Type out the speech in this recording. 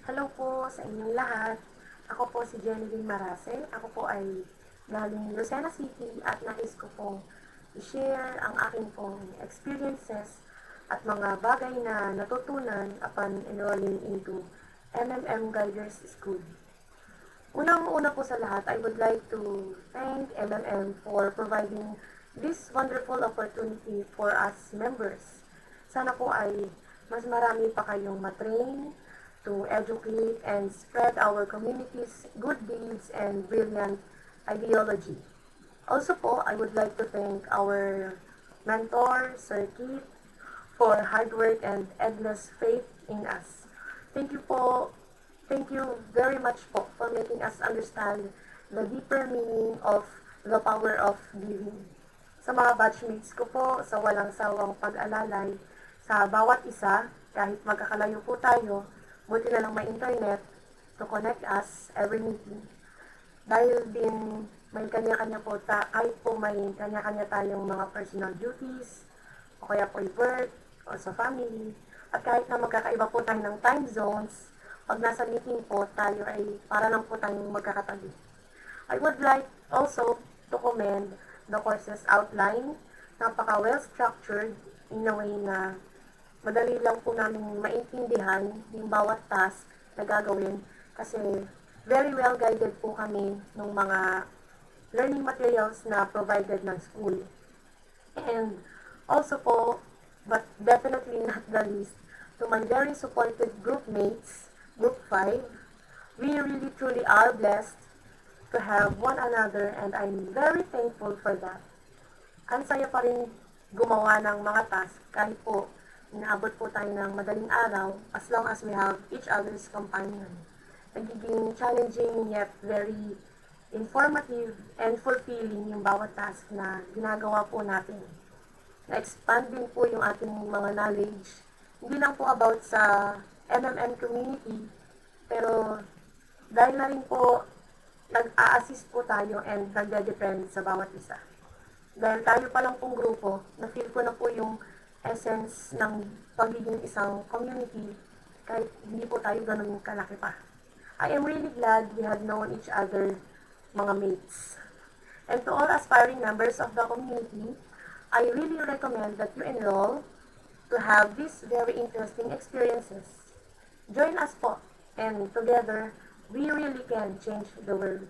Hello po sa inyong lahat. Ako po si Jenny Marase. Ako po ay galing Lucena City at nais ko pong i-share ang aking pong experiences at mga bagay na natutunan upon enrolling into MMM Guiders School. Unang-una po sa lahat, I would like to thank MMM for providing this wonderful opportunity for us members. Sana po ay mas marami pa kayong matrain to educate and spread our community's good deeds and brilliant ideology. Also po, I would like to thank our mentor, Sir Keith, for hard work and endless faith in us. Thank you po. Thank you very much po for making us understand the deeper meaning of the power of giving. Sa mga batchmates ko po, sa walang sawang pag-alalay, sa bawat isa, kahit magkakalayo po tayo, buti na lang may internet to connect us every meeting. Dahil din may kanya-kanya po, kahit po may kanya-kanya tayong mga personal duties, o kaya po work, o sa family, at kahit na magkakaiba po tayo ng time zones, pag nasa meeting po, tayo ay para lang po tayong magkakatabi. I would like also to commend the courses outline. Napaka well-structured in a way na madali lang po namin maintindihan yung bawat task na gagawin kasi very well guided po kami ng mga learning materials na provided ng school. And also po, but definitely not the least, to my very supportive group mates, Group 5, we really truly are blessed to have one another and I'm very thankful for that. Ang saya pa rin gumawa ng mga task kahit po inaabot po tayo ng madaling araw as long as we have each other's companion. Nagiging challenging yet very informative and fulfilling yung bawat task na ginagawa po natin. Na-expand din po yung ating mga knowledge. Hindi lang po about sa MMM community, pero dahil na rin po nag-a-assist po tayo and nagde-depend sa bawat isa. Dahil tayo pa lang pong grupo, na-feel ko na po yung essence ng pagiging isang community kahit hindi po tayo ganun kalaki pa. I am really glad we have known each other, mga mates. And to all aspiring members of the community, I really recommend that you enroll to have these very interesting experiences. Join us po, and together, we really can change the world.